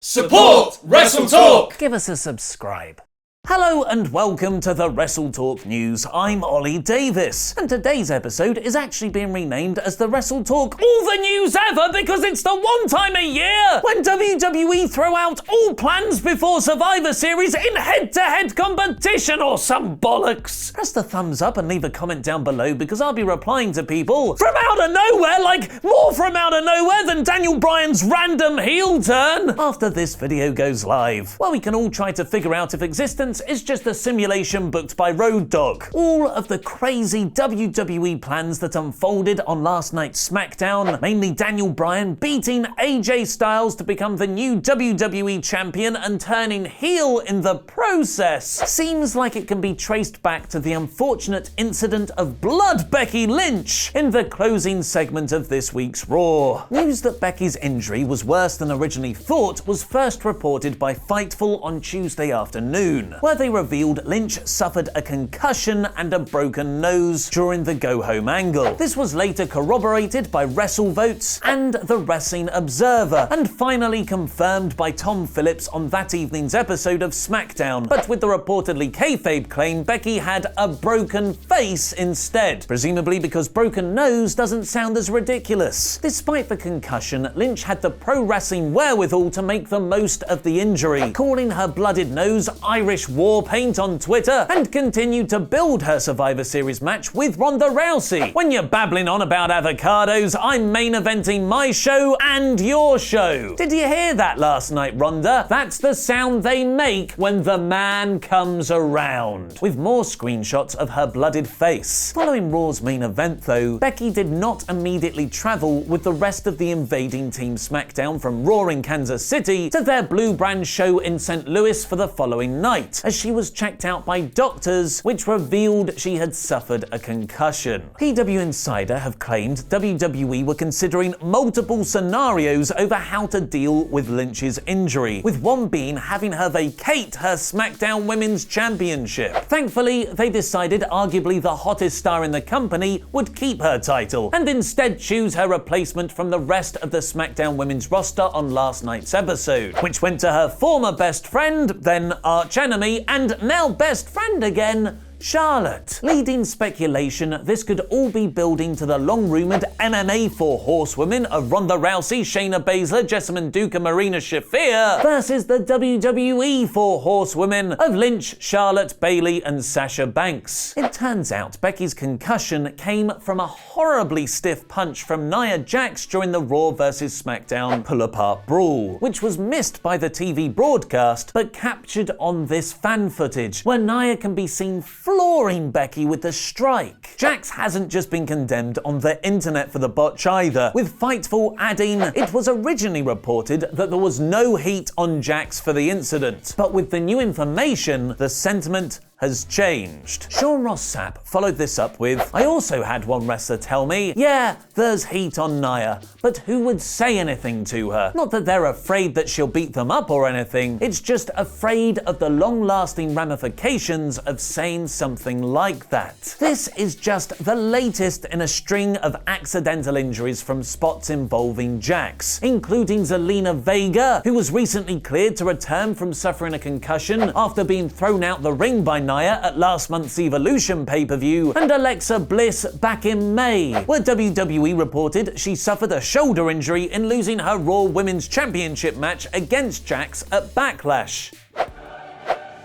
Support WrestleTalk! Give us a subscribe. Hello and welcome to the WrestleTalk News. I'm Ollie Davis, and today's episode is actually being renamed as the WrestleTalk All the News Ever because it's the one time a year when WWE throw out all plans before Survivor Series in head-to-head competition or some bollocks. Press the thumbs up and leave a comment down below because I'll be replying to people from out of nowhere, like more from out of nowhere than Daniel Bryan's random heel turn, after this video goes live, where we can all try to figure out if existence is just a simulation booked by Road Dogg. All of the crazy WWE plans that unfolded on last night's SmackDown, mainly Daniel Bryan beating AJ Styles to become the new WWE champion and turning heel in the process, seems like it can be traced back to the unfortunate incident of blood Becky Lynch in the closing segment of this week's Raw. News that Becky's injury was worse than originally thought was first reported by Fightful on Tuesday afternoon, where they revealed Lynch suffered a concussion and a broken nose during the go-home angle. This was later corroborated by WrestleVotes and the Wrestling Observer, and finally confirmed by Tom Phillips on that evening's episode of SmackDown, but with the reportedly kayfabe claim Becky had a broken face instead, presumably because broken nose doesn't sound as ridiculous. Despite the concussion, Lynch had the pro wrestling wherewithal to make the most of the injury, calling her blooded nose Irish war paint on Twitter, and continued to build her Survivor Series match with Ronda Rousey. When you're babbling on about avocados, I'm main eventing my show and your show. Did you hear that last night, Ronda? That's the sound they make when the man comes around, with more screenshots of her blooded face. Following Raw's main event though, Becky did not immediately travel with the rest of the invading Team SmackDown from Raw in Kansas City to their Blue Brand show in St. Louis for the following night, as she was checked out by doctors, which revealed she had suffered a concussion. PW Insider have claimed WWE were considering multiple scenarios over how to deal with Lynch's injury, with one being having her vacate her SmackDown Women's Championship. Thankfully, they decided arguably the hottest star in the company would keep her title, and instead choose her replacement from the rest of the SmackDown Women's roster on last night's episode, which went to her former best friend, then archenemy, and now best friend again, Charlotte. Leading speculation this could all be building to the long-rumoured MMA four horsewomen of Ronda Rousey, Shayna Baszler, Jessamine Duke and Marina Shafir versus the WWE four horsewomen of Lynch, Charlotte, Bayley and Sasha Banks. It turns out Becky's concussion came from a horribly stiff punch from Nia Jax during the Raw vs SmackDown pull-apart brawl, which was missed by the TV broadcast but captured on this fan footage, where Nia can be seen flooring Becky with the strike. Jax hasn't just been condemned on the internet for the botch either, with Fightful adding it was originally reported that there was no heat on Jax for the incident, but with the new information, the sentiment has changed. Sean Ross Sapp followed this up with, I also had one wrestler tell me, yeah, there's heat on Nia, but who would say anything to her? Not that they're afraid that she'll beat them up or anything, it's just afraid of the long-lasting ramifications of saying something like that. This is just the latest in a string of accidental injuries from spots involving Jax, including Zelina Vega, who was recently cleared to return from suffering a concussion after being thrown out the ring by Nia at last month's Evolution pay-per-view, and Alexa Bliss back in May, where WWE reported she suffered a shoulder injury in losing her Raw Women's Championship match against Jax at Backlash.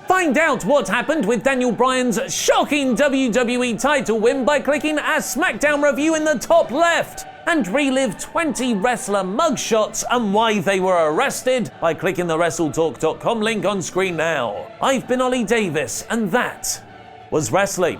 Find out what happened with Daniel Bryan's shocking WWE title win by clicking a SmackDown review in the top left, and relive 20 wrestler mugshots and why they were arrested by clicking the WrestleTalk.com link on screen now. I've been Ollie Davis, and that was wrestling.